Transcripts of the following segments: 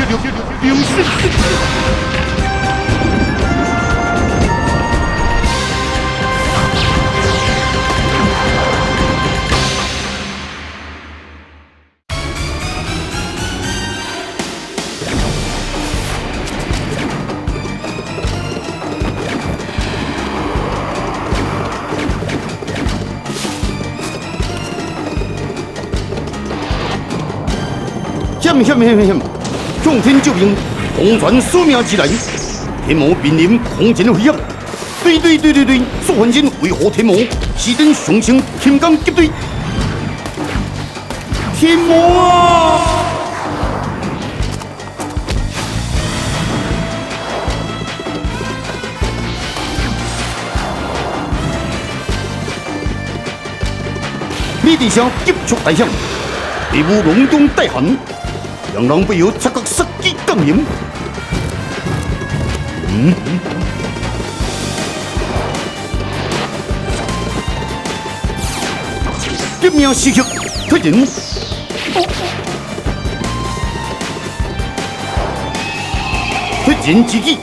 流星。险！众天救兵，红船宿命之来，天魔濒临空前危险。对，苏焕金为何天魔？西登雄鹰天罡急队，天魔啊！米地声急速大响，队伍隆中大喊。让人不由察觉杀机降临。革命时刻推进。推进之际，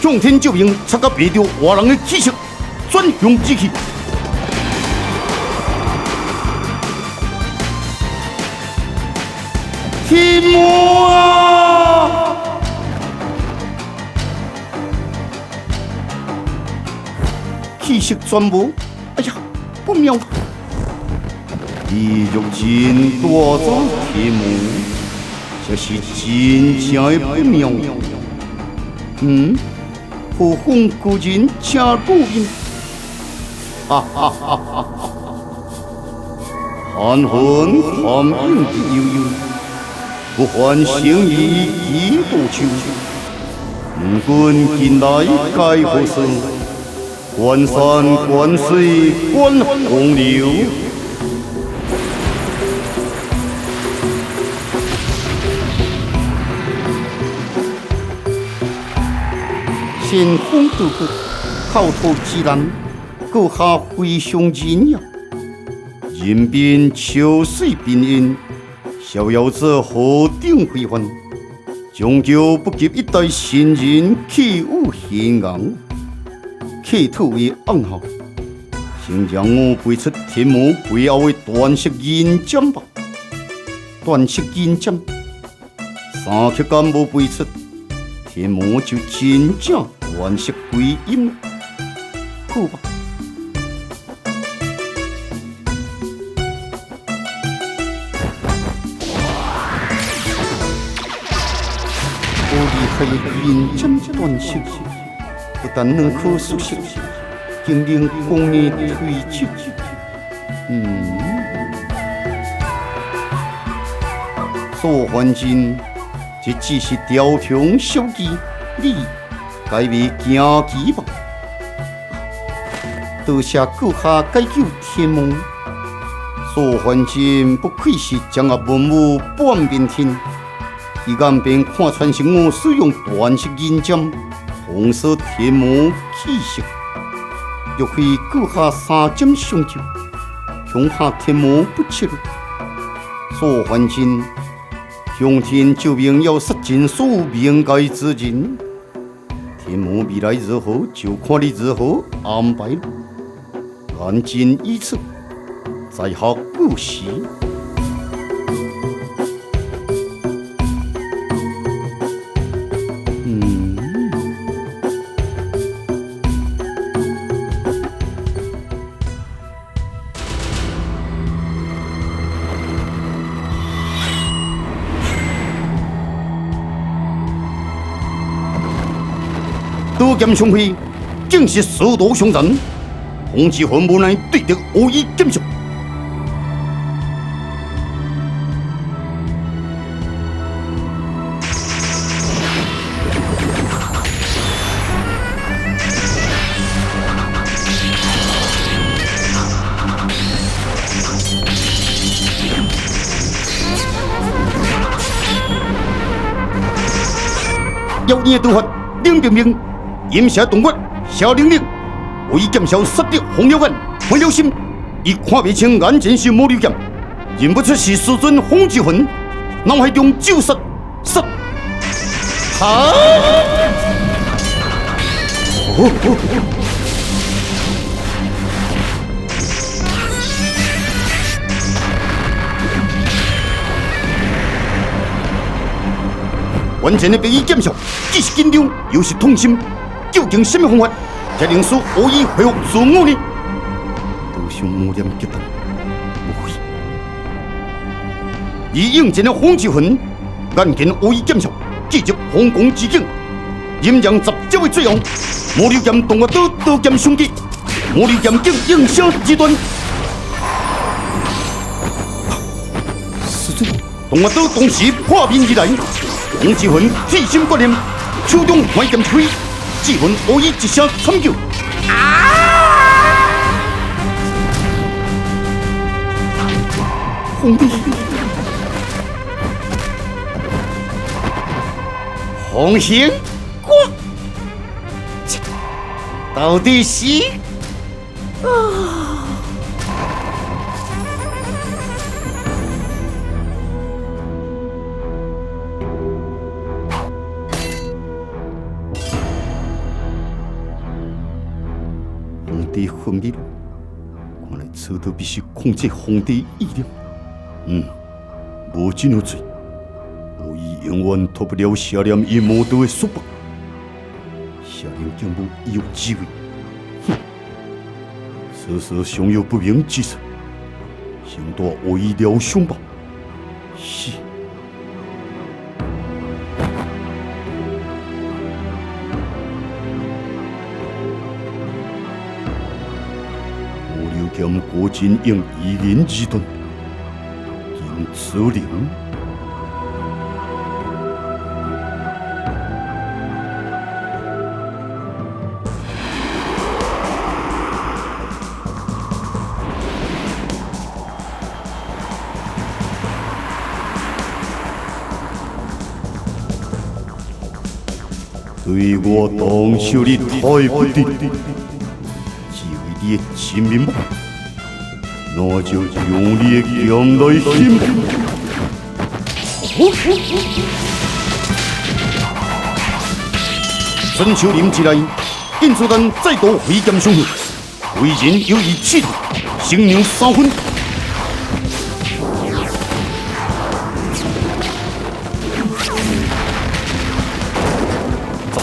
向天救兵察觉未着活人的气息，转向之气。天魔啊！气息全无，哎呀，不妙！你若真多走天魔，这是真正的不妙。何况个人加路人，哈！寒恨寒影的悠悠。不还成意几多秋，不管近来该何生？关山关水关洪流，先锋渡过，口吐之难，阁下非常人也。人边秋水边烟。逍遥者何定辉煌，终究不及一代新人气宇轩昂，气土为暗号，先让我背出天魔背后的断色银针吧。断色银针，3刻间无背出，天魔就真正断色归阴，好吧。还有银针断色，不但能可熟悉，更令功业推进。苏焕金，这只是雕虫小技，你该为惊奇吧？多谢阁下解救天魔。苏焕金不愧是掌握文武半边天。一眼便看穿是我使用断色银针，红色天魔气息。若非阁下3针相救，恐怕天魔不测。苏焕金，向天救命要杀尽所有命该之人。天魔未来如何，就看你如何安排了。言尽于此，在下不时。刀剑相会，竟是速度相战，洪志魂无奈对敌无以减速。妖孽毒法，冷冰冰。阴邪动物，下令令，为减少杀敌红了眼，红了心，伊看不清眼前是魔流剑，认不出是师尊洪之魂，脑海中就杀。啊！完全的被伊减少，既是紧张又是痛心，究竟什么方法才能使乌衣恢复自我呢？多想无念激动，无悔。以应战的风之魂，眼见乌衣减少，继续皇宫之境，阴阳十这位最后，魔流剑动我刀刀剑相击，魔流剑境应声之端。师尊，动我刀同时破面而来。风之魂铁心决念，手中挥剑吹，之魂乌衣一声惨叫。皇帝，红星光，到底是皇帝昏迷了，看来此都必须控制皇帝意念。无尽有罪，无伊永远脱不了邪念与魔道的束缚。邪念将无已有机会，此时尚有不明之事，先带为了凶吧。是。魔流剑果真用一人之盾。此灵，对我动手你太不敌，只为你的亲民吗？那就用你的剑来兴。孙秋林之内，印苏丹再度挥剑相会，为人有意气度，性命三分。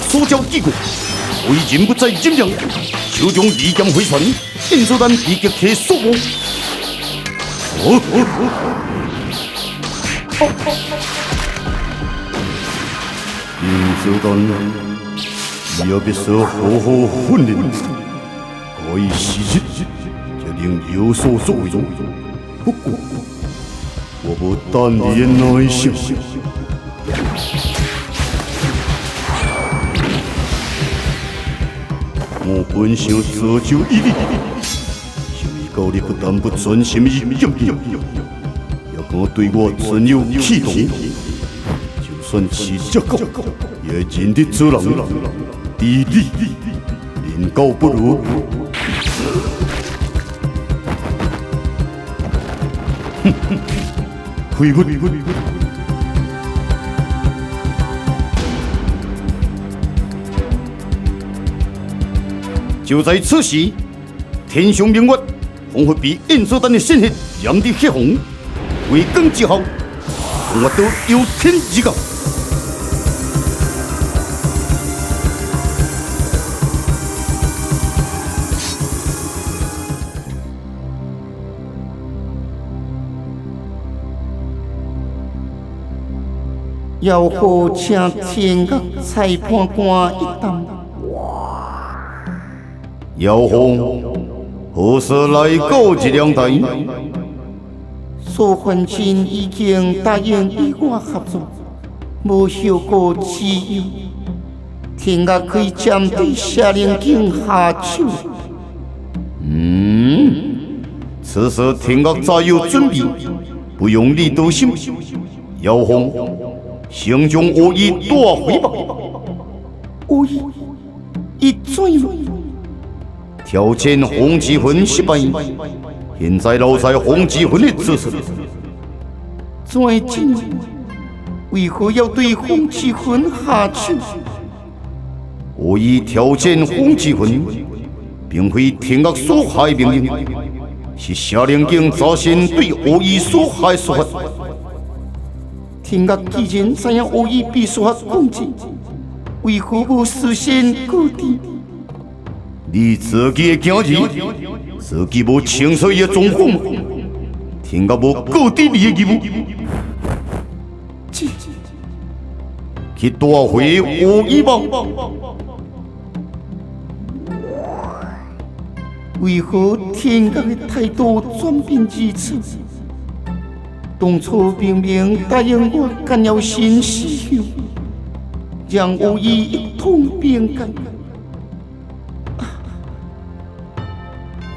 所交之过，为人不再忍让，手中利剑回旋，印苏丹立即起速步。印苏丹也必须好好训练，该时日才能有所作为。不过，我无等你的耐性。我本想造就一力，想以告你不但不专心于剑技，也敢对我真有气度。就算是这个，也认得做人，弟弟人高不如。哼哼，亏不？就在此时，天上明月仿佛被印苏丹的鲜血染得血红，为光之后，我都由天而降。要好请天岳裁判官一担。姚红，何时来过这两台？苏焕清已经答应与我合作，无效果之忧。天岳可以针对夏令警下手。此时天岳早有准备，不用你多心。姚红，先将乌衣带回吧。乌衣，一醉吗？挑战红之魂失败，现在留在红之魂的姿势。最近，为何要对洪志芬下手？我已挑战洪志芬，并非天恶所害的命令，是夏令经早先对我已所害所发。天恶既然知影我已被所控制，为何无事先告知？你自己的行为，自己无清楚伊的状况吗？天恶无告知你的义务。去夺回我遗忘。为何天国的态度转变如此？当初明明答应我干了新师兄，让我以一统边疆。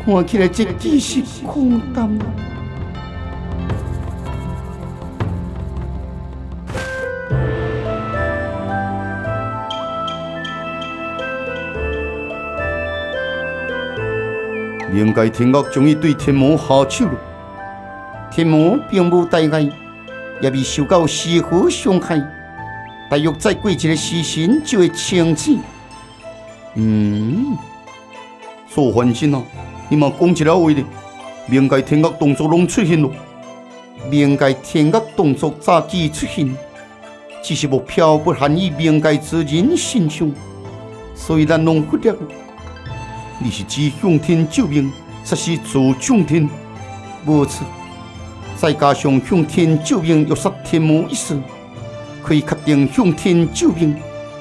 看起来这只是空谈。应该天恶终于对天魔下手了。天魔并无大碍，也未受到丝毫伤害。大约再过一个时辰就会清醒。苏焕新啊，你嘛讲一了话咧。明界天恶动作拢出现了，明界天恶动作早期出现，只是目标不限于明界之人身上，所以咱拢忽略了。你是指向天救命，实是自向天？无错，再加上向天救命又杀天魔一事，可以确定向天救命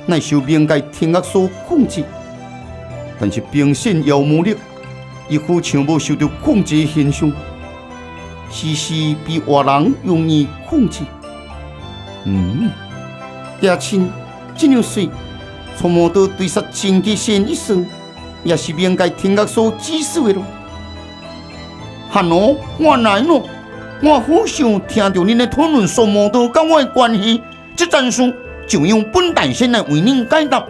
乃受冥界天恶所控制。但是平显妖魔力，亦好像无受到控制现象，时时被外人容易控制。爹亲，这样说，错摸到对杀真吉仙一事，也是冥界天恶所指使的咯。汉哦，原来咯，我好想听到恁的讨论错摸到跟我的关系，这件事就用本大仙来为恁解答。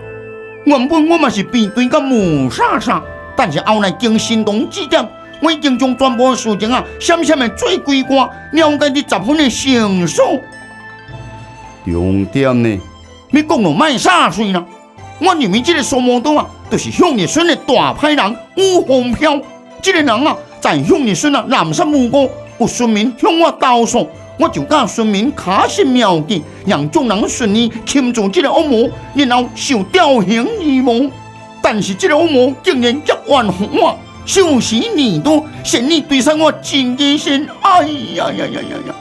原本我嘛是面对甲无啥啥，但是后来经神童指点，我已经将全部事情闪闪的做规划，了解你10分的成数。重点呢？你讲到卖啥水啦？我认为这个苏毛刀就是向日村的大歹人吴凤飘。这个人在向日村滥杀无辜，有村民向我投诉，我就甲村民卡实妙计，让众人顺利擒住这个恶魔，然后受吊刑而亡。但是这个恶魔竟然结怨乎我，收拾年多，甚至对杀我真吉仙。哎呀呀呀呀呀！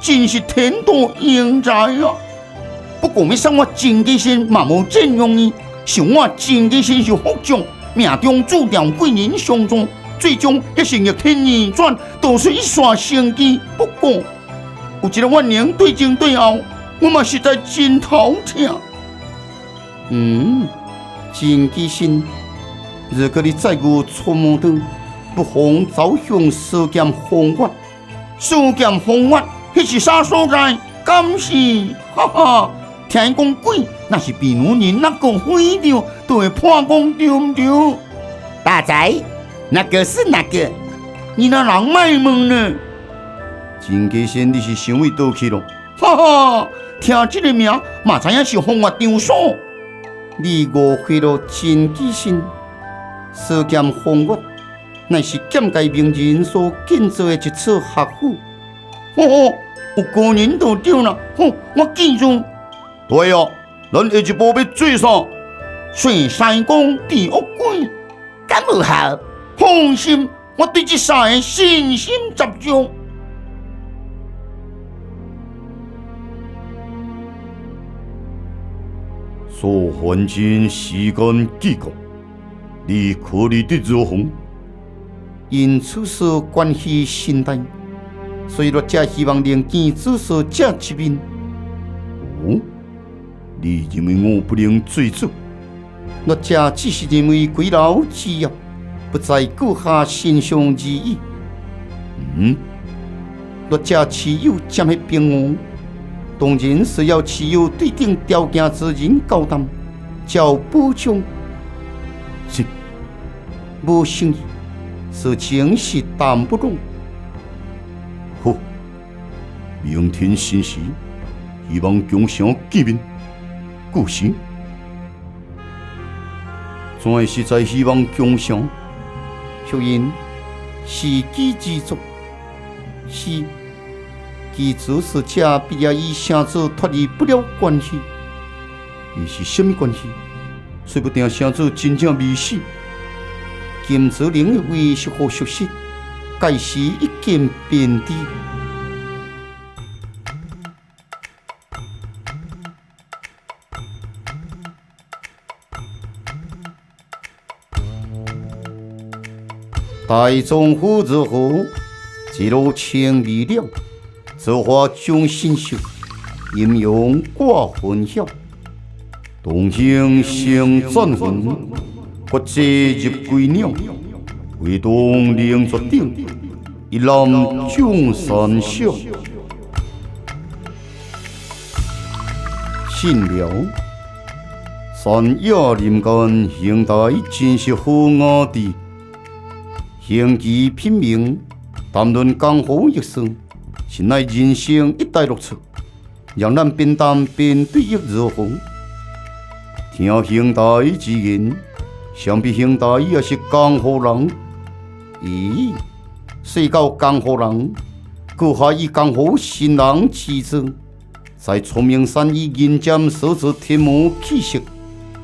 真是天妒英才啊！不过要杀我真吉仙嘛无这容易，是我真吉仙是福将，命中注定贵人相助，最终也是逆天而转，导出一线生机。不过有一个怨念对前对后，我嘛实在真头疼。真吉仙，如果你再有错误的，不妨走向施剑风月。施剑风月，迄是啥所在？敢是？哈哈！听讲鬼，那是比如人那个飞掉，都会破功，对不对？大仔，那个是哪个？你那人卖问呢？真吉仙，你是想位倒去咯？哈哈！听这个名，嘛知影是风月场所。你误会了真吉仙，施剑风月，乃是剑界名人所建造的一处学府。有个人就对了。我记住。对啊，咱下一步要做啥？顺西宫地恶鬼，敢有效？放心，我对这三个信心十足。苏焕真时间既过，你考虑得如何？因此事关系身代，所以我才希望能见此事这一面。你认为我不能做主？我这只是认为归老之业，不在顾下身上而已。我这持有这么平安，当然是要持有对等条件之人交谈，交补偿。是，无诚意，事情是谈不拢。好，明天辰时，希望共相见面。故事，怎会实在希望共相？小因是己之作，是其自是者必要与生子脱离不了关系。伊是什么关系？说不定生子真正未死。金子灵的为是何熟悉？盖是一见便知。大丈夫之后，一路千里了，造化众心秀，阴阳挂混淆。动情生战魂，骨折入归鸟。挥动灵绝顶，一览众山小。信了，山野林间，兄弟真是好兄弟。行棋拼命，谈论江湖一生，是乃人生一大乐趣，让咱边谈边对弈如何？听兄弟之言，想必兄弟也是江湖人。咦，说到江湖人，阁还以江湖新人之称，在崇明山以银剑手持天魔气息，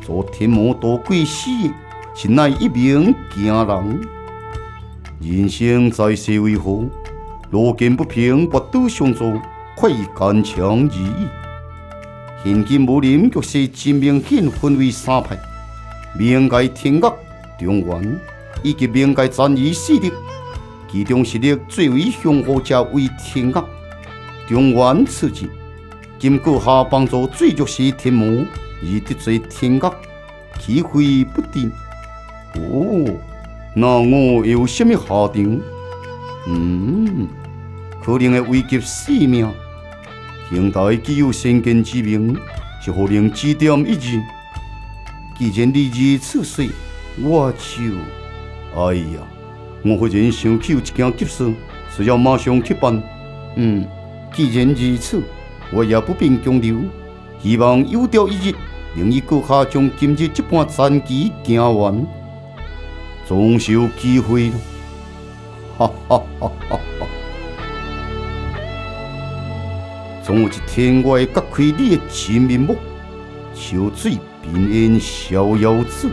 做天魔渡过死的，是乃一名行人。人生在世为何？路见不平，拔刀相助，快意干强而已。现今武林局势真明显分为三派：明界天岳、中原，以及明界战夷势力。其中实力最为雄厚者为天岳、中原次之。今阁下帮助最弱势天魔，而得罪天岳，岂非不定？哦。那我有什么下场？可能会危及性命。兄弟既有先见之明，是何能指点一二？既然你如此说，我就……哎呀，我忽然想起有一件急事，需要马上去办。既然如此，我也不便强留，希望有朝一日能与阁下将今日这般战棋行完。总是有机会了，哈哈哈哈哈！总有一天我会揭开你的真面目，秋水平安逍遥子。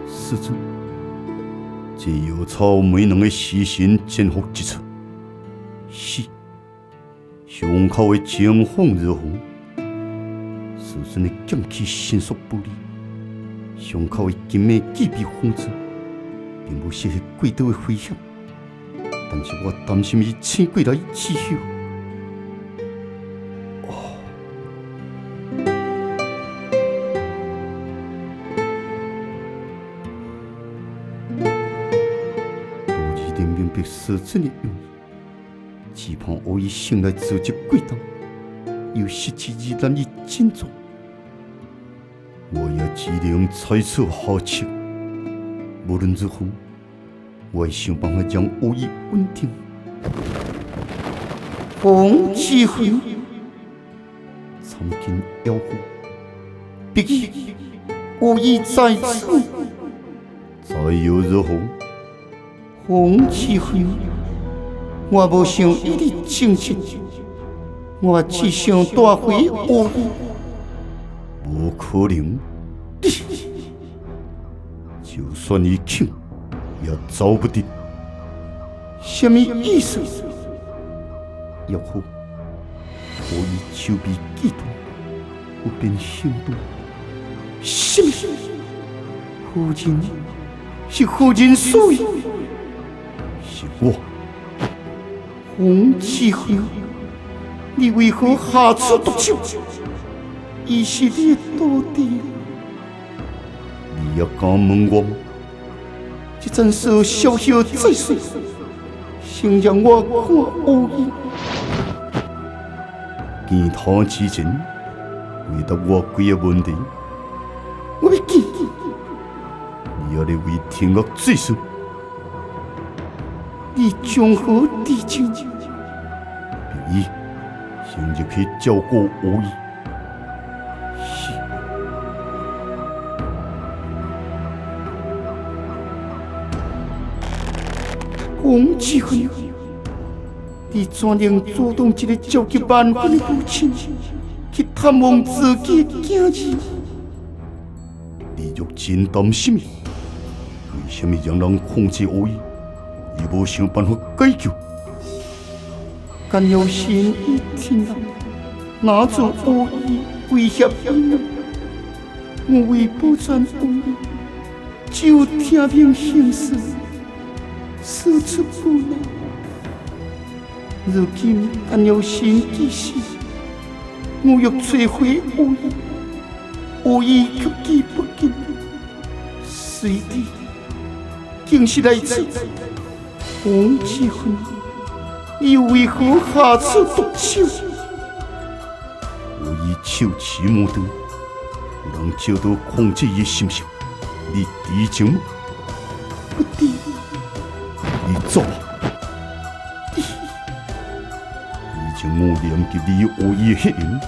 师尊，这药草没能的死神征服之处，是胸口的情况如何？师尊的剑气迅速不离，胸口的金脉击毙风尘，并无涉及贵刀的危险，但是我担心伊醒过来之后。明白师尊的用意，只盼我以醒来自击贵当，又失之而难以尽足。我也只能猜测好策。无论如何，我会想办法让我以稳定。风之魂，参见妖狐，必须无意在此，再又如何？风之魂，我无想与你争执，我只想带回我。无可能，就算你肯，也走不得。什么意思？妖狐，我已手臂激动，不便行动。什么？夫人是夫人所为。是我，风之魂，你为何下此毒手？伊是你的徒弟，你也敢问我吗？这件事小小再说，请让我看有伊。见他之前，回答我几个问题。我要见。你要来为天国做事，你将何地境？并以先入去照顾有伊。是。王志芬，你怎能主动一个召集万分的母亲去探望自己的囝儿？你若真担心，为什么让人控制有伊？伊无想办法解救？干有神与天人拿住有伊威胁伊们，我为保全有伊，只有听命行事。使出无奈，如今但有神之时，我欲摧毁有伊却记不紧，随地竟是来自王志芬，伊为何下此毒手？有伊手持魔刀，有人借刀控制伊心性，你知情吗？不知。你走吧。以前我念及你有伊的血缘，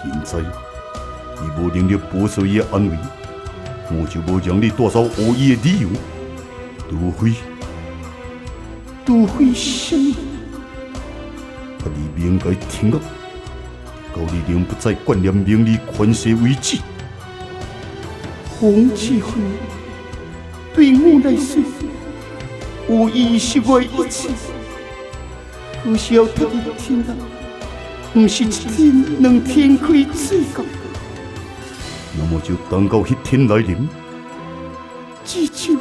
现在你无能力保守伊的安危，我就无让你带走有伊的理由。除非什么？把你命该停了，到你仍不再眷恋名利权势为止。王志芬，对我来说。有伊是我一切，可是要得你天人，不是一天两天可以做到。那么就等到迄天来临，至少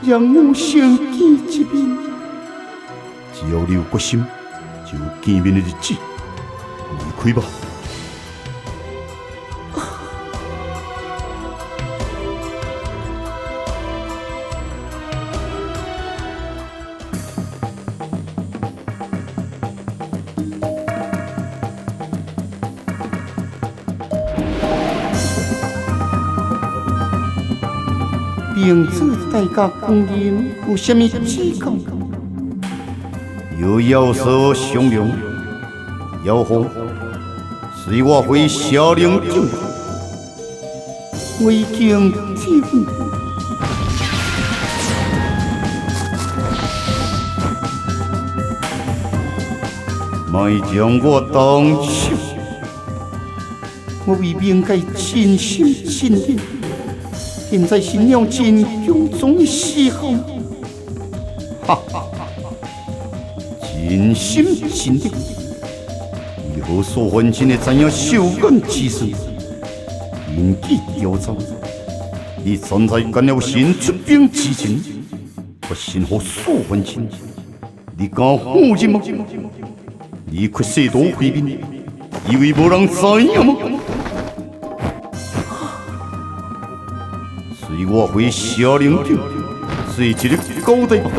让我相见一面。只要你有决心，就有见面的日子。离开吧。名字大家公认有什么指教？有要所商量，要好，随我回小陵酒。我已经体会。莫将我当笑。我为明界尽心尽力。现在是了尽强壮的时候，哈哈！尽心尽力，以后所凡真的知影受恩之事，引起调查。你站在干了神出兵之前，我先和所凡真，你敢否认吗？你却试图回避，以为无人知影吗？随我回小陵酒，做一个交代吧。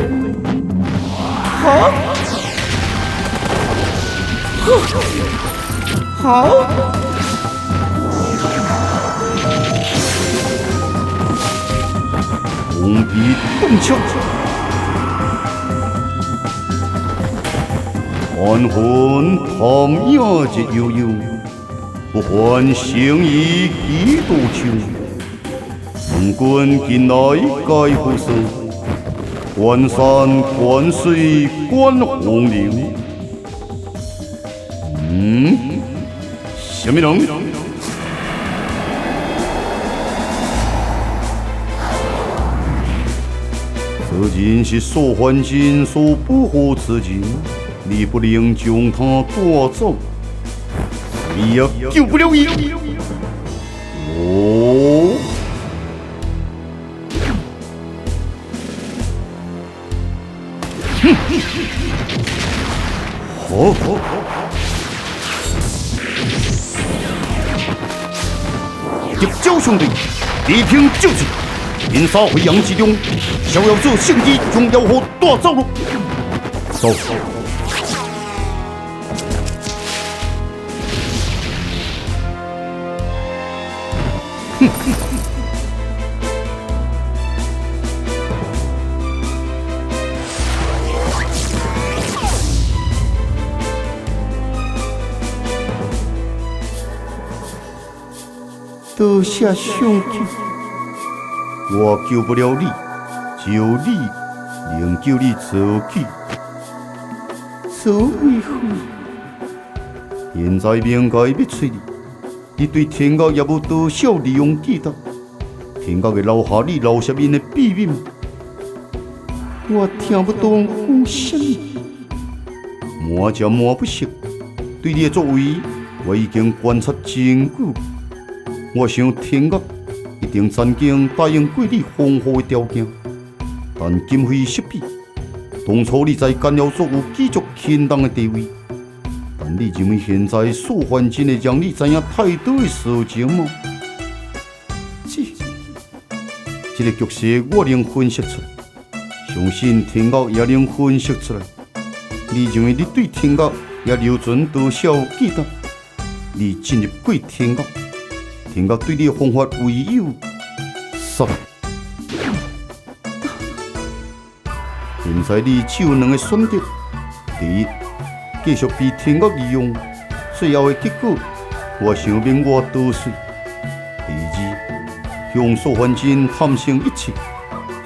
好。红皮动枪，还魂探影日悠悠，不还成以几多秋。两军近来皆互相，关山关水关洪流。什么人？此人是所凡真所捕获之人，你不能将他带走，你也救不了伊。哦。好，一招兄弟，力拼就是。因沙回阳之中，逍遥子圣机将妖火带走了。走。多谢上救，我救不了你，只有你能救你自己。所为何？现在命该要找你，你对天国也无多少利用记得，天国会留下你留下面的秘密。我听不懂讲什么，摸也摸不熟，对你的作为，我已经观察真久。我想天国一定曾经答应过你丰厚的条件，但今非昔比。当初你在干妖所有举足轻重的地位，但你认为现在素还真会让你知影太多的事情吗？这个局势我能分析出来，相信天国也能分析出来。你认为你对天国也留存多少记得？你进入过天国？天国对你的方法唯有杀。现在你只有两个选择：第一，继续被天国利用，最后的结果，我想免我多说；第二，向素还真坦诚一切，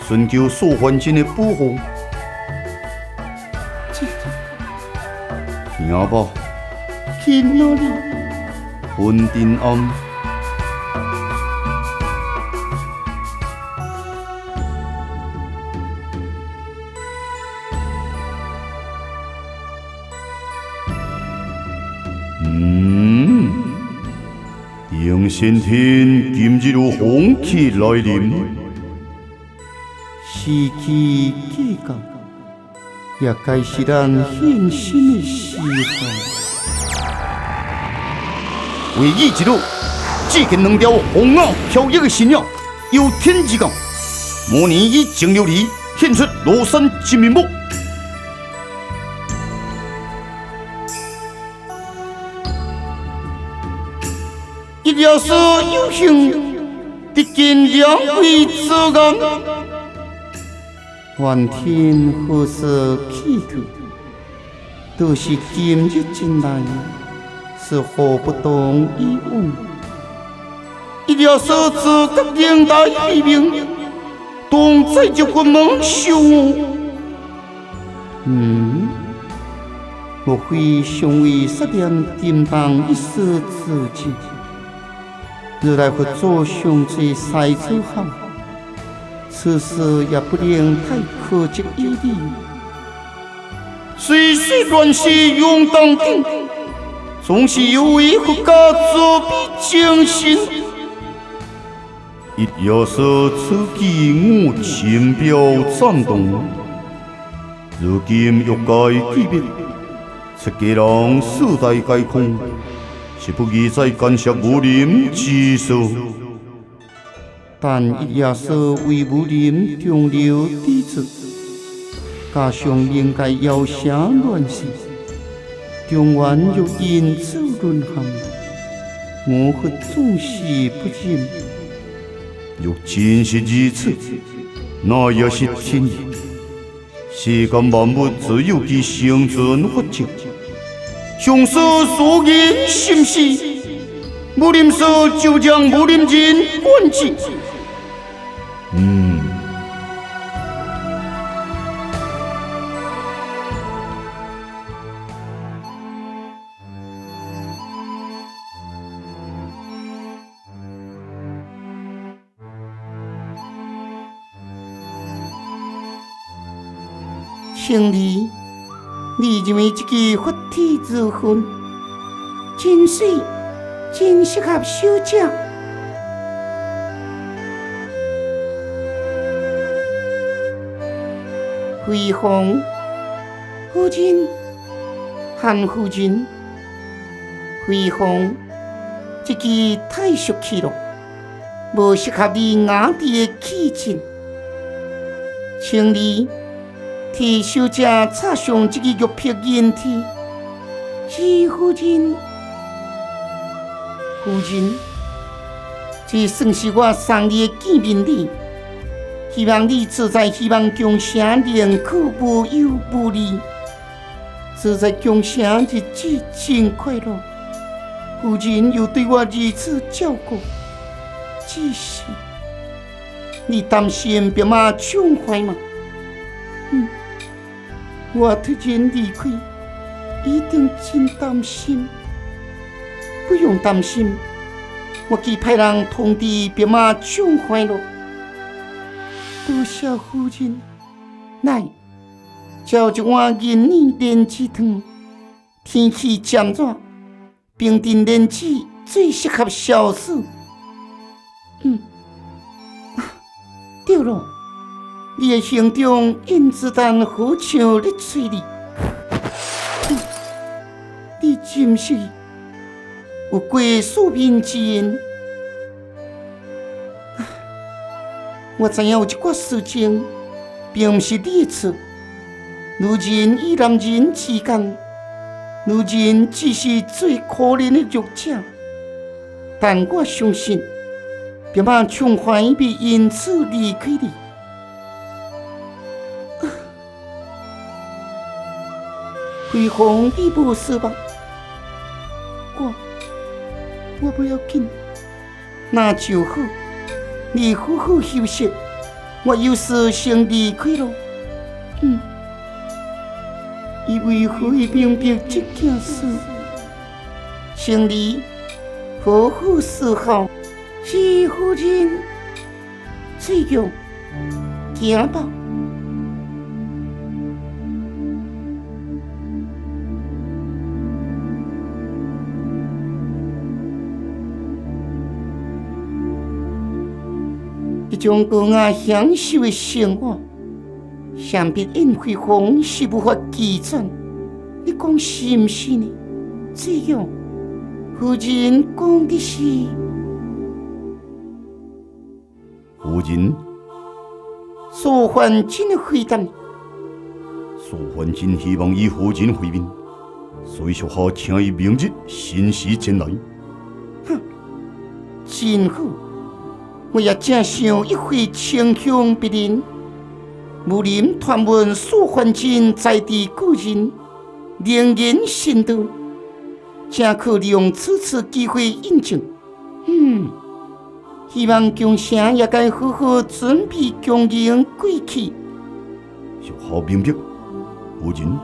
寻求素还真的保护。听吧，去哪里？分定暗。应先天今日有风气来临，时机既到，也该是咱现身的时候。唯一一路，只见两条红袄飘逸的新鸟，有天之感。模拟以净琉璃献出罗山真面目。一条是有幸得见两位之人，梵天何时企图？都是今日进来，是何不同以往？一条是自个领大一名，当在就个蒙羞。莫非尚未失恋叮当一时之际？日来佛祖上最赛之行，此事也不能太苛责于你。岁岁乱世永当定，总是有为佛家作弊精神。一要说此计我深表赞同，如今欲改既灭，出家人世代皆空。是不宜再干涉武林之事，但一夜是为武林中流砥柱，加上灵界妖邪乱世，中原又因此沦陷，我可总是不忍。若真是如此，那也是天意。世间万物自有其生存法则。上师所言甚是，武林师就将武林人关起。兄弟，你认为这个法体之婚真水，真适合小姐？辉煌夫人，韩夫人，辉煌，这个太俗气了。无适合你雅地的气质，请你替小姐插上这个玉璧引体。是夫人，夫人，这算是我送你的见面礼，希望你自在希望江城连苦无忧无虑，自在江城日子真快乐。夫人又对我如此照顾，只是你担心别妈宠坏吗？我突然离开。一定真担心，不用担心，我去派人通知别妈宠坏了。多谢夫人，来，照一碗银耳莲子汤。天气渐热，冰镇莲子最适合消暑。对了，你的行中因子弹好像在嘴里。你是不是有过宿命之恩？我知影有一寡事情，并不是你的错。女人与男人之间，女人只是最可怜的弱者。但我相信，别把宠坏必因此离开你。辉煌你无事吧？我不要紧，那就好。你好好休息，我有事先离开了。伊为何会明白这件事？请你好好思考。是夫人，这样行吧。这种高雅享受的生活，想必因辉煌是无法计算。你讲是不是呢？这样，夫人讲的是。夫人，苏焕真的回答。苏焕真希望与夫人会面，所以说好请伊明日辰时前来。真好。我也正想一会清香别人，无人传闻苏焕真在地故人，令人心动，正可利用此次机会印证。希望江城也该好好准备供迎过去。小好明白，夫人。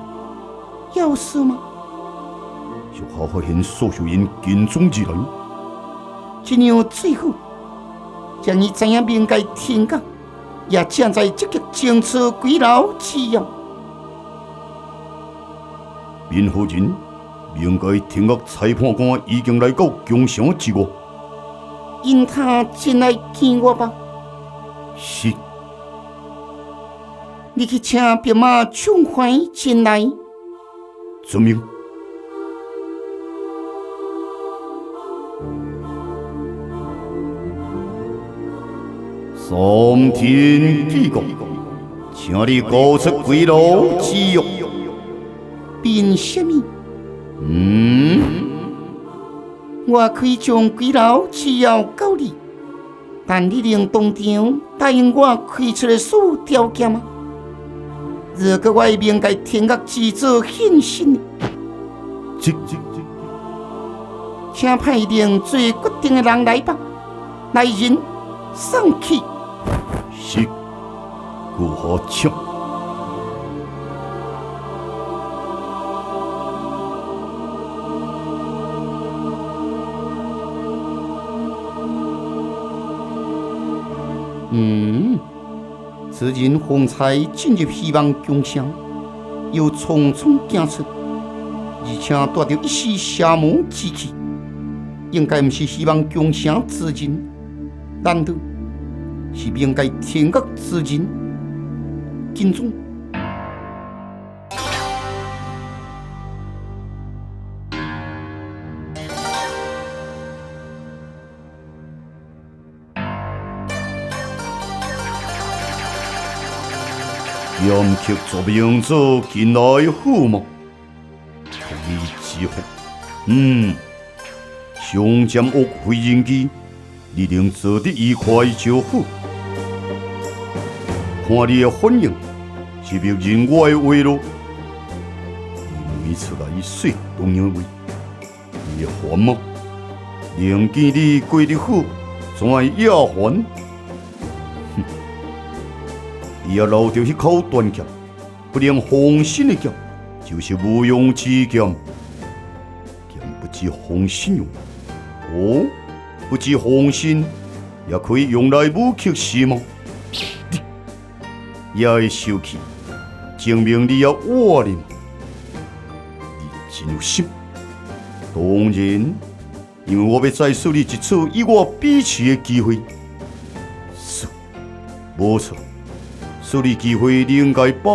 要事吗？小好发现苏秀英跟踪之来，这样最好。将伊知影明该天降，也正在积极争取归老之用。民夫人，明该听讲裁判官已经来到江城之外，因他前来见我吧。是。你去请别妈宠怀前来。遵命。三天之国，请你告出归老之约。凭什么？我可以将归老之约交你，但你能当场答应我开出的所有条件吗？如果我明该天国之子献身，请派定最决定的人来吧，来人送去。是，顾好抢。此人方才进入希望江城，又匆匆行出，而且带着一丝邪魔之气，应该不是希望江城之人，难道是明该天国之人？金钟。严刻作明者近来父母，同你之后，上尖恶非人机，你能做得愉快就好。看你的反应，是别人我的话咯。你出来说同样话，你的烦吗？能见你过得好，怎会也烦？你要留着迄口断剑，不能防身的剑，就是无用之剑。剑不止防身用，不止防身，也可以用来武克是吗？也会受气，证明你要活哩嘛。你真有心。当然，因为我要再赐你一次与我比试的机会。是，无错。赐你机会，你应该把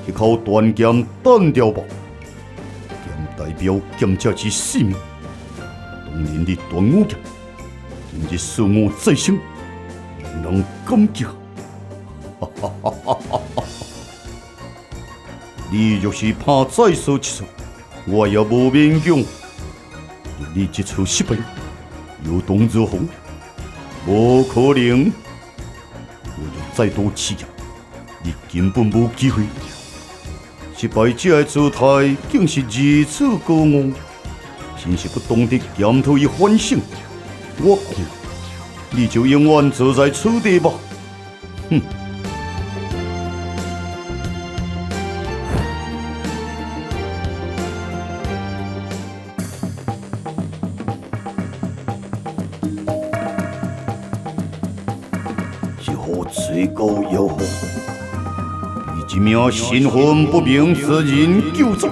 迄口断剑断掉吧。剑代表剑者之性命。当年你断我剑，今日使我再生，令人感激。你若是怕再说一次，我也无勉强。你这次失败，有动作风，无可能。我若再多试验，你根本无机会。失败者的姿态竟是如此高傲，真是不懂得检讨与反省。我看你就永远坐在此地吧。哼！最高要求，被一名身份不明之人救走，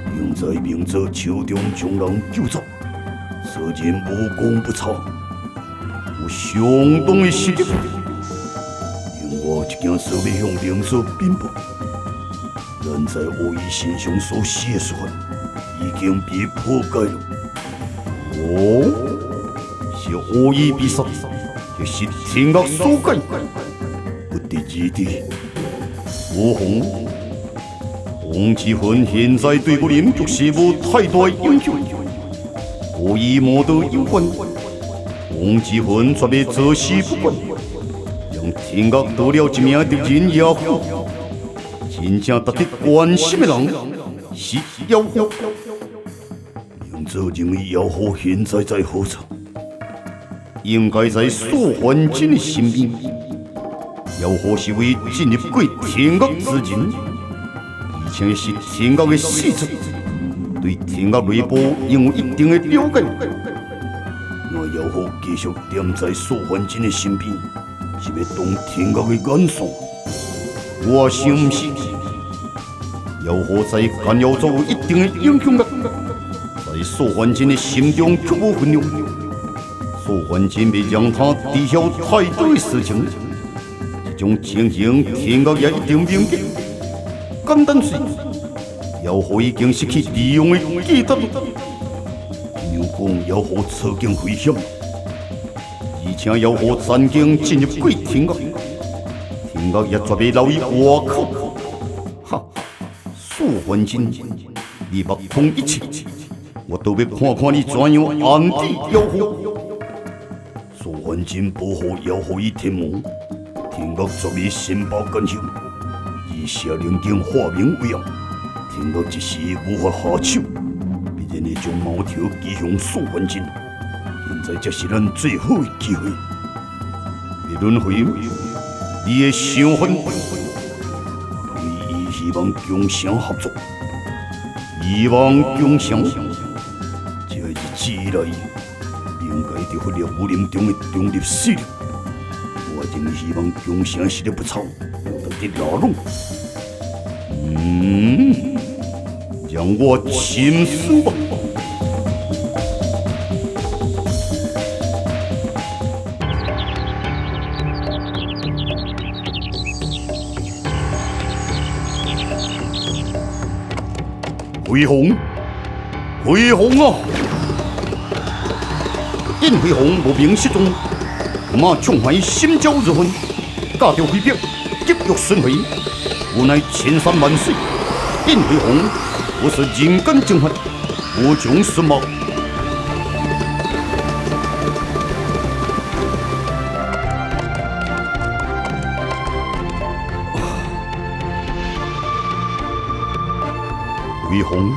并在明者手中将人救走，此人武功不差，有相当的实力。另外一件事要向明者禀报，咱在恶意身上所施的手法已经被破解了。是恶意必杀。就是天恶所解，不得而敌。吴红，黄之魂现在对我林就是无太大影响，无以莫得有关。黄之魂绝未坐视不管，让天恶多了一名敌人也好。真正值得关心的人是妖狐。明者认为妖狐现在在何处？应该在素还真的身边。妖狐是位进入过天恶之人，而且是天恶的使者，对天恶内部应有一定的了解。那妖狐继续踮在素还真的身边，是要动天恶的眼线。我想不是，妖狐在干扰中有一定的影响力，在素还真的心中却无分量。素还真未让他知晓太多的事情，这种情形天恶也一定明白。简单说，妖狐已经失去利用的记得了。又讲妖狐处境危险，而且妖狐曾经进入过天恶，天恶也绝未留于外口。哈，素还真，你目通一切，我都要看看你怎样安置妖狐。素还真保护妖狐于天魔，天恶绝未申报干涉，以下令经化名为暗，天恶一时无法下手，必然会将矛头击向素还真。现在才是咱最好的机会。轮回，你的想法，可以希望共襄合作，希望共襄。这日子以来，应该在忽略武林中的中立势力。我仍希望共襄实力不差，得得拉拢。让我亲死吧！恢宏，恢宏啊！殷恢宏无名失踪，马冲怀心焦如焚，驾着挥兵，急欲损毁，无奈千山万水，变为红，我是人间蒸发，无穷失望。魏红，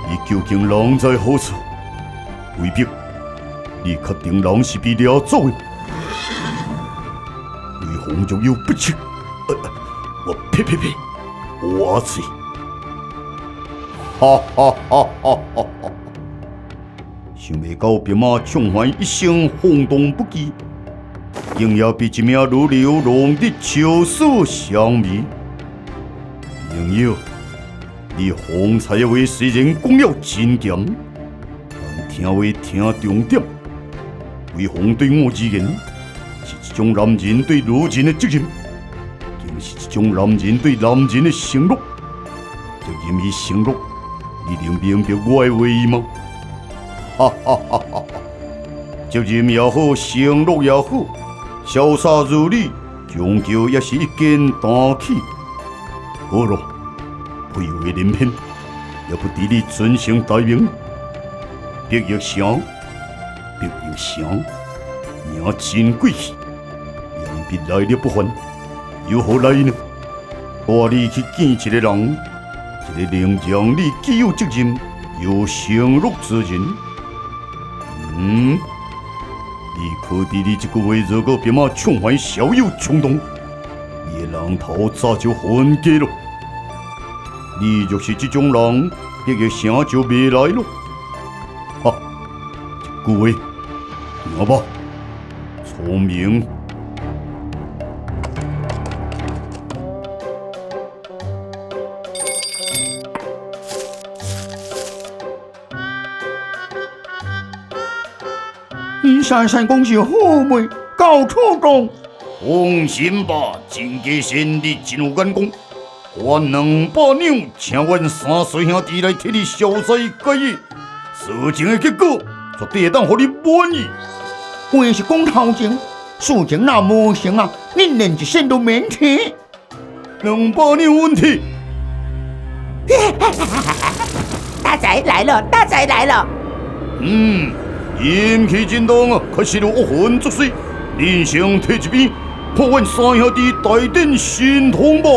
你究竟人在何处？魏碧，你确定人是被掠走的？魏红若有不测，我呸！我去！哈！想未到兵马冲还一生轰动不羁，竟也被一名如流浪的囚鼠相迷。朋友，你方才的话虽然讲了真咸，但听话听重点。魏红对我而言，是一种男人对女人的责任，更是一种男人对男人的承诺。就因伊承诺，你能明白我的话吗？责任也好，承诺也好，潇洒如你，终究也是一件大器。好了，废话连篇，也不敌你尊姓大名。碧玉祥，名真贵气，良笔来历不凡，又何来呢？带你去见一个人，一个能让你既有责任又承诺之人。你可知你这个话如果别马冲还小有冲动，你的人头早就分家了。你若是这种人，碧玉祥就未来了。这句话，听吧，聪明。你珊珊讲是好妹，搞错讲。放心吧，真家先你真有眼光。我200两，请阮3岁兄弟来替你消灾解厄，事情的结果绝对会当互你满意。话是讲头前，事情若无成啊，恁连一仙都免提。200两问题。大仔来了，大仔来了。阴气真重啊，确实有恶魂作祟。人生摕一边，看阮3兄弟大展神通吧。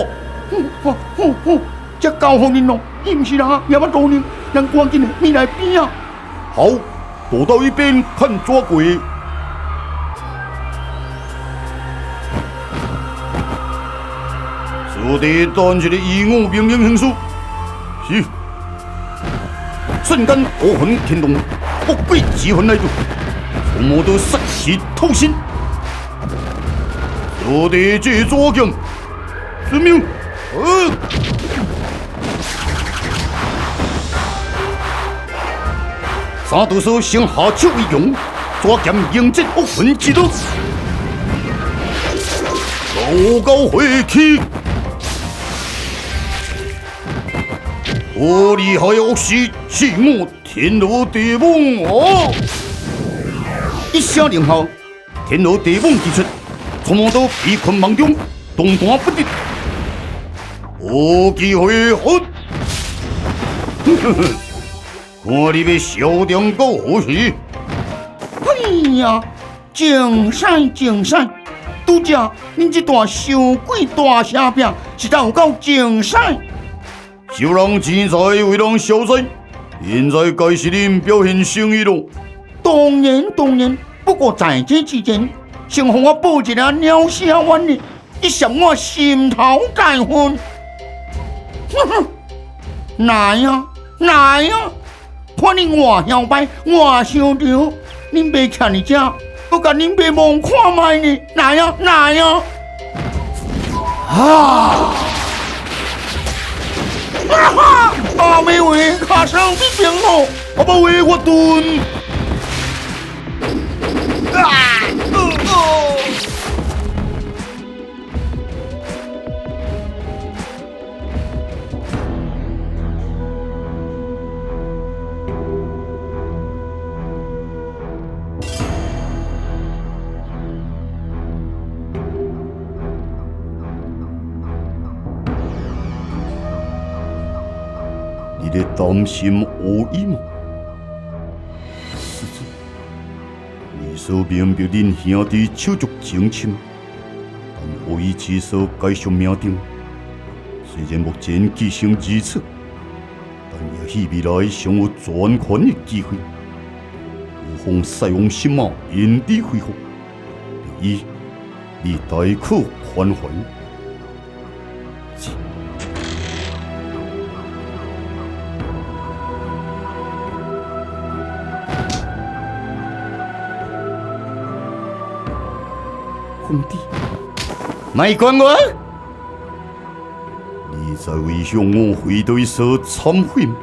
这交互恁咯，伊毋是人，也捌多年，咱赶紧的，你来边啊！好，躲到一边看抓鬼。此地单一个义务命令行事。是。瞬间恶魂天动，恶鬼之魂来到，触摸到杀气透心。此地这抓剑，使命。三毒手先下手为强，抓剑迎战恶魂之道，高回去。我厉害的恶势，气我天罗地网哦！一声令下，天罗地网击出，触摸到被困梦中，动弹不得。有机会好，看你要嚣张到何时？哎呀，净使！拄只恁这大小鬼大虾饼，实在有够净使！小人钱财为人消灾，现在该是恁表现诚意咯。当然，不过在这之前，先让我报一个鸟虾丸呢，一上我心头大恨。来呀！看恁外嚣摆，外嚣张，恁别徛伫遮，我甲恁爸望看卖呢。来呀！阿妹喂，卡上比平哦，我把喂我蹲。在担心无益吗？是子，你所明白恁兄弟手足情深，但无以之所改续命定。虽然目前既成如此，但也许未来尚有转权的机会。有奉塞翁失马，因地恢复，以你大可宽怀。皇帝，卖管我！你在为向我回对所忏悔吗？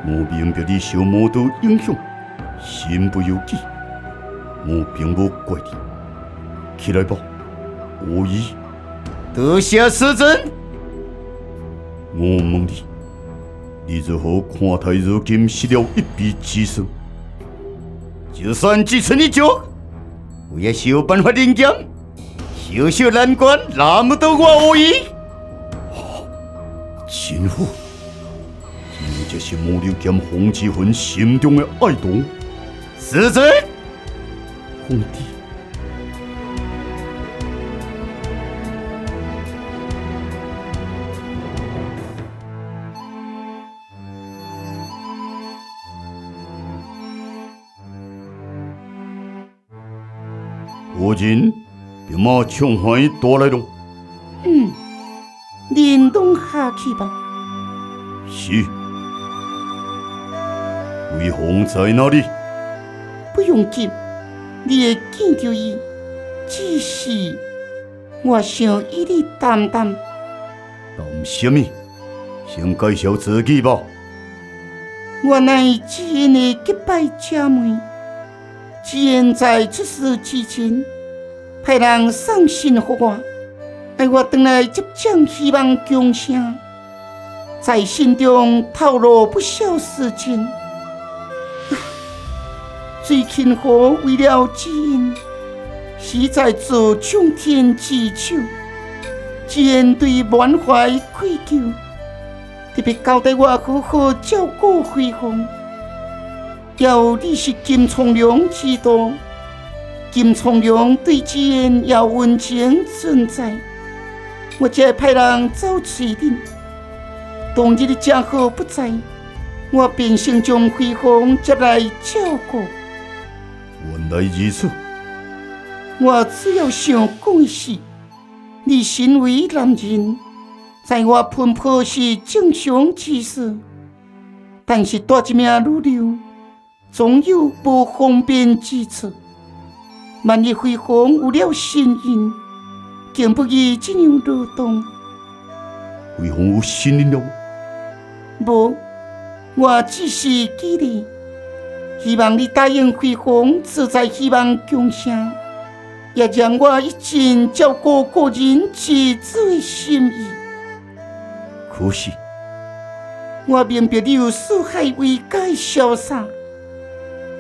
我明白你受魔道影响，身不由己，我并无怪你。起来吧，无疑。得谢师尊。我问你，你如何看待如今失了一臂之身？就算只剩一脚，我也是有办法领奖。小小难关，那么多我而已。亲父，这就是魔流剑洪之魂心中的爱动。师尊，皇帝，我今便马抢回夺来了。您拢下去吧。是。魏红在哪里？不用急，你会见到伊。只是我想与你谈谈。谈什么？先介绍自己吧。我乃知恩的结拜姐妹，知恩在出事之前，派人送信给我，要我回来接掌希望强城。在信中透露不少事情。水庆河为了知恩，实在做冲天之手。知恩对满怀愧疚，特别交代我好好照顾辉煌。要你是金从良之道，金从良对知恩也温情存在，我才派人找找恁。当日的正好不在，我便先将辉煌接来照顾。原来如此。我只要想讲的是，你身为男人，在我奔波是正常之事，但是带一名女流，总有不方便之处。万一辉煌有了心意，经不起这样劳动。辉煌有心意了？无，我只是记得，希望你答应辉煌住在希望强城，也让我一尽照顾个人之子的心意。可惜，我明白你有四海为家的潇洒，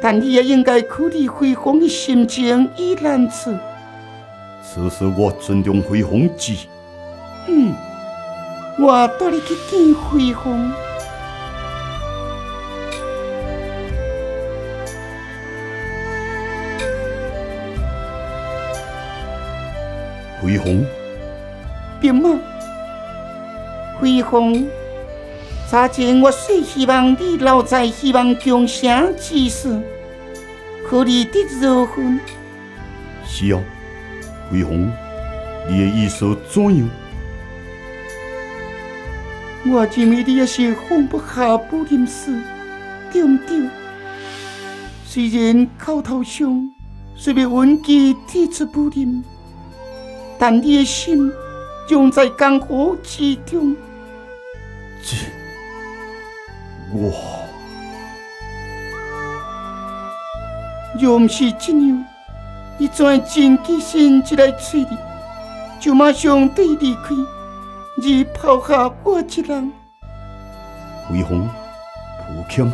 但你也应该考虑辉煌的心情与难处。此事我尊重辉煌之意。我带你去见辉煌。辉煌，别忙。辉煌，早前我虽希望你留在希望强城之事，可你得如何？是啊，辉煌，你的意思怎样？我认为你也是放不下不忍事，对不对？虽然口头上虽要允许提出不忍，但你的心永在江湖之中。我若不是这样，你怎会真起身一来找你，就马上对离开，而抛下我一人？辉煌，抱歉，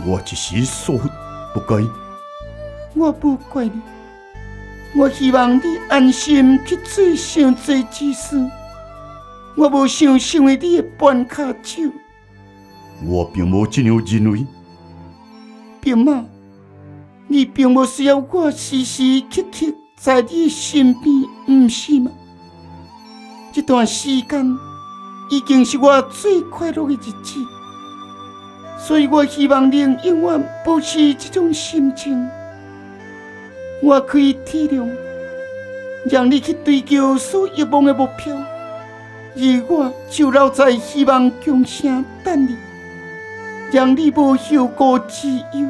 我一时疏忽，不该。我不怪你，我希望你安心去做想做之事。我无想成为你的半卡酒。我并无这样认为。兵啊，你并无需要我时时刻刻在你身边，不是吗？这段时间已经是我最快乐的日子，所以我希望能永远保持这种心情。我可以体谅，让你去追求所欲望的目标，而我就留在希望强声等你，让你无后顾之忧。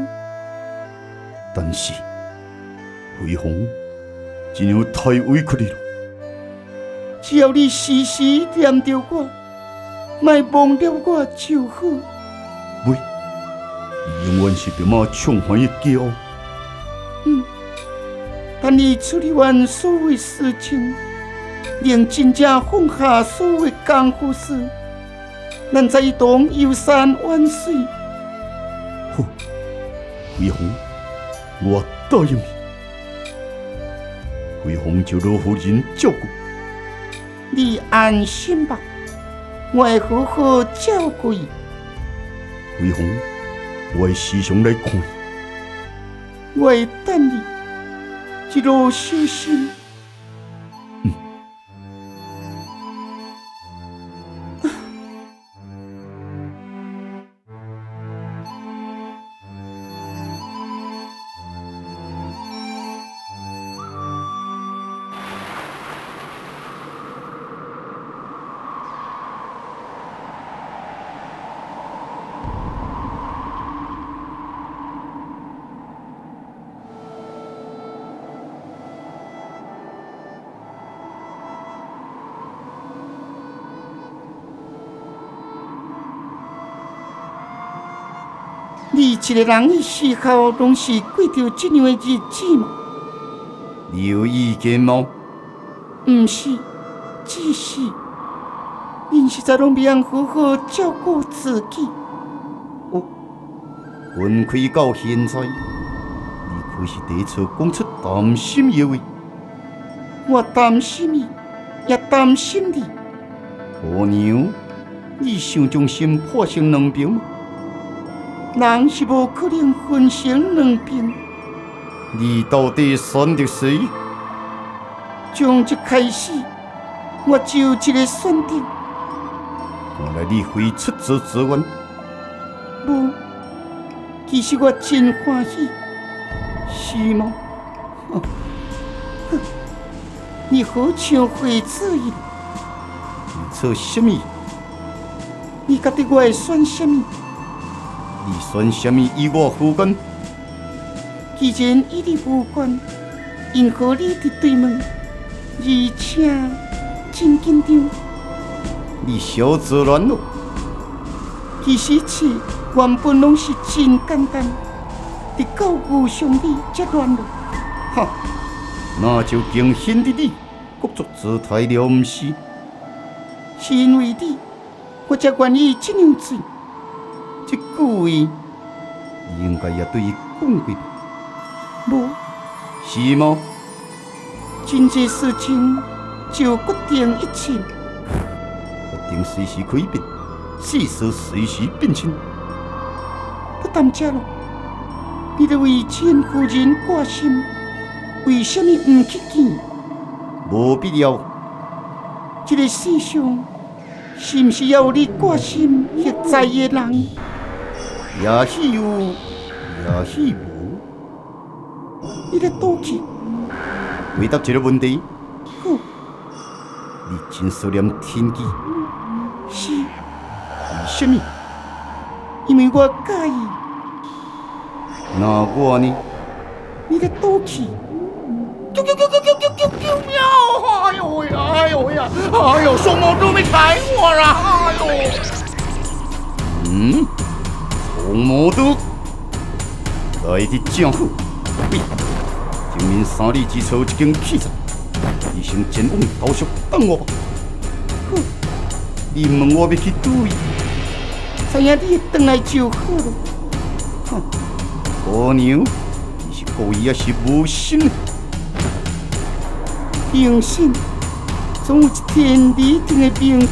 但是，辉煌，这样太委屈你了。只要你时时念着我，莫忘了我就好。喂，你永远是兵马创欢的骄傲。但你处理完所有事情，令真正放下所有功夫时，咱再一同游山玩水。好，辉煌，我答应你。辉煌就罗夫人照顾。你安心吧，我会好好照顾伊。辉煌，我会时常来看你。我会等你，一路小心。你一个人的时候，拢是过着这样的日子吗？你有意见吗？不是，只是恁实在拢袂晓好好照顾自己。分开到现在，你可是第一次讲出担心的话。我担心你，也担心你。姑娘，你想将心破成两边吗？人是无可能分成两边。你到底选择谁？从即开始，我只有一个选择。看来你非出自自愿。无，其实我真欢喜，是吗？你好像会子意。你做什么？你觉得我会选什么？你选什么与我无关？既然与你无关，因何你伫对问？而且真紧张。你小自然咯。其实事原本拢是真简单，伫到遇上你才乱了。哈，那就更显得你故作姿态了，毋是？是因为你，我才愿意这样做。这句话，你应该也对伊讲过吧？无，是吗？真济事情就决定一切，决定随时改变，事实随时变迁。不但这咯，你著为前夫人挂心，为什么唔去见？无必要。这个世上，是毋是要你挂心现在的人？也许有，也许无。你咧倒去？回答一个问题。好，你真思念天机？是。为什么？因为我介意。那我呢？你咧倒去？救命！哎呦呀！哎呦呀！哎呦，什么都没踩我啊！哎呦！从魔都来得正好。喂，前面3里之处一间汽车，你先前往投宿等我吧。好，你问我要去哪里？知影你回来就好了。哼，姑娘，你是故意还是无心？平信，总有一天你一定会明白。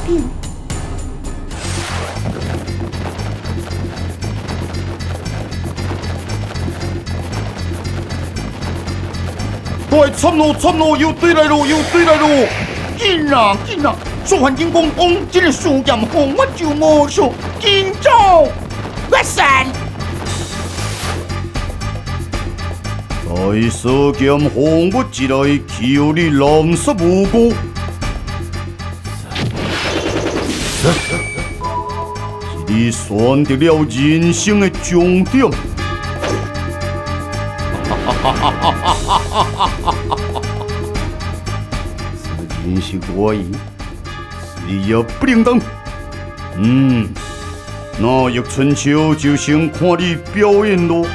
快参咯参咯，又对来咯又对来咯！紧啦紧啦！苏焕金讲往这个树剑风，我就无想紧走。我散。在射剑风我一来，求你蓝色无辜。是你选择了人生的终点。此人是我意，谁也不能当。那叶春秋就先看你表演咯。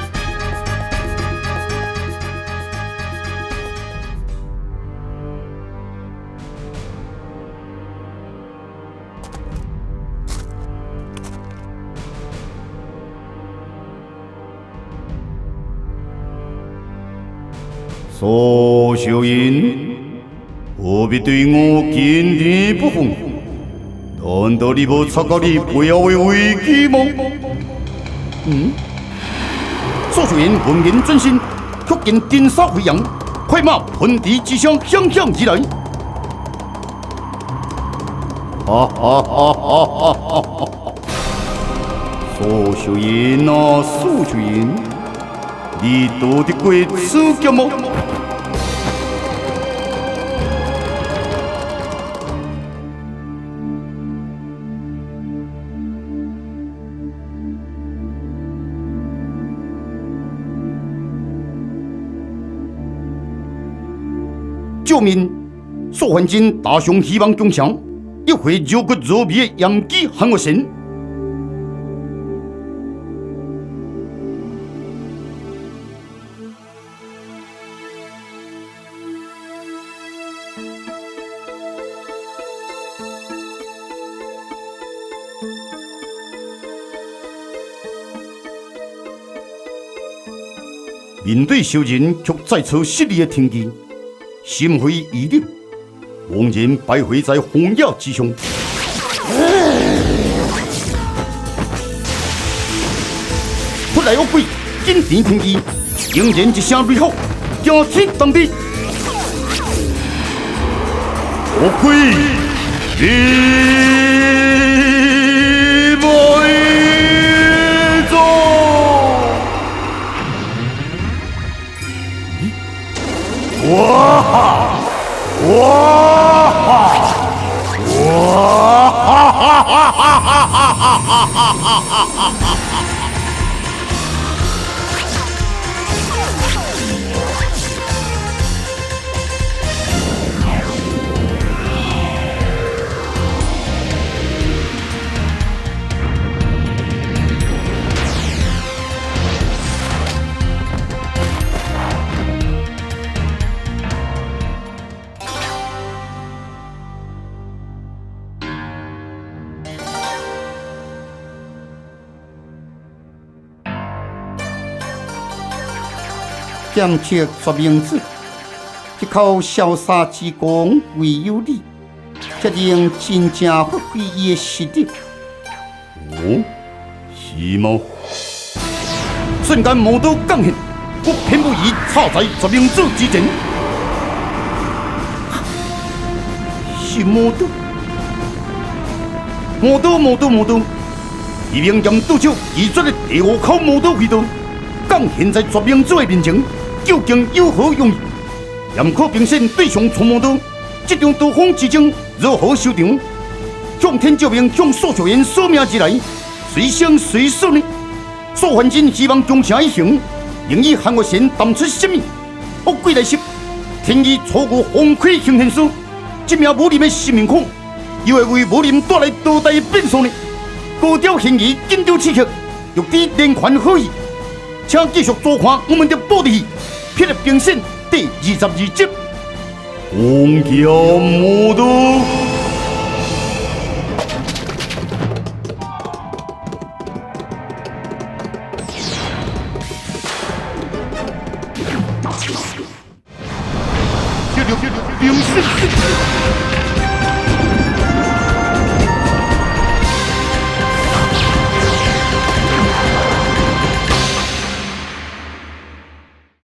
苏小英，何必对我见义不奉？难道你无察觉你背后的危机吗？苏小英闻言转身，却见电沙飞扬，快马喷蹄之声响响而来。苏小英啊，苏小英！你躲得过此劫吗？救命！苏焕金大雄希望中枪，一回肉骨肉皮的阳基喊我神。面对小人却再次失利的天机，心灰意冷，茫然徘徊在荒野之上。出来恶鬼，紧填天机，仍然一声雷吼，惊天动地。恶鬼，你没走。哇哈！哇哈！哇哈哈哈哈哈哈！剑切说明子，一口潇洒之功唯有你，才能真正发挥伊的实力。哦，是吗？瞬间魔刀刚现，我偏不以插在说明子之前。是魔刀，魔刀！一名剑对手移出的第五口魔刀飞刀，刚现在说明子的面前。究竟有何用意？严可评审对上触摸刀，这场刀锋之争如何收场？向天照明向苏小妍索命而来，谁胜谁输呢？苏焕金希望忠诚一行，仍以韩国贤谈出什么？恶鬼来袭，天意错过红盔行天书，这名武林的新面孔，又会为武林带来多大的变数呢？高调嫌疑，紧张刺激，欲知连环好戏，请继续收看我们的报题。霹雳兵线第22集，红剑魔刀。霹雳兵线。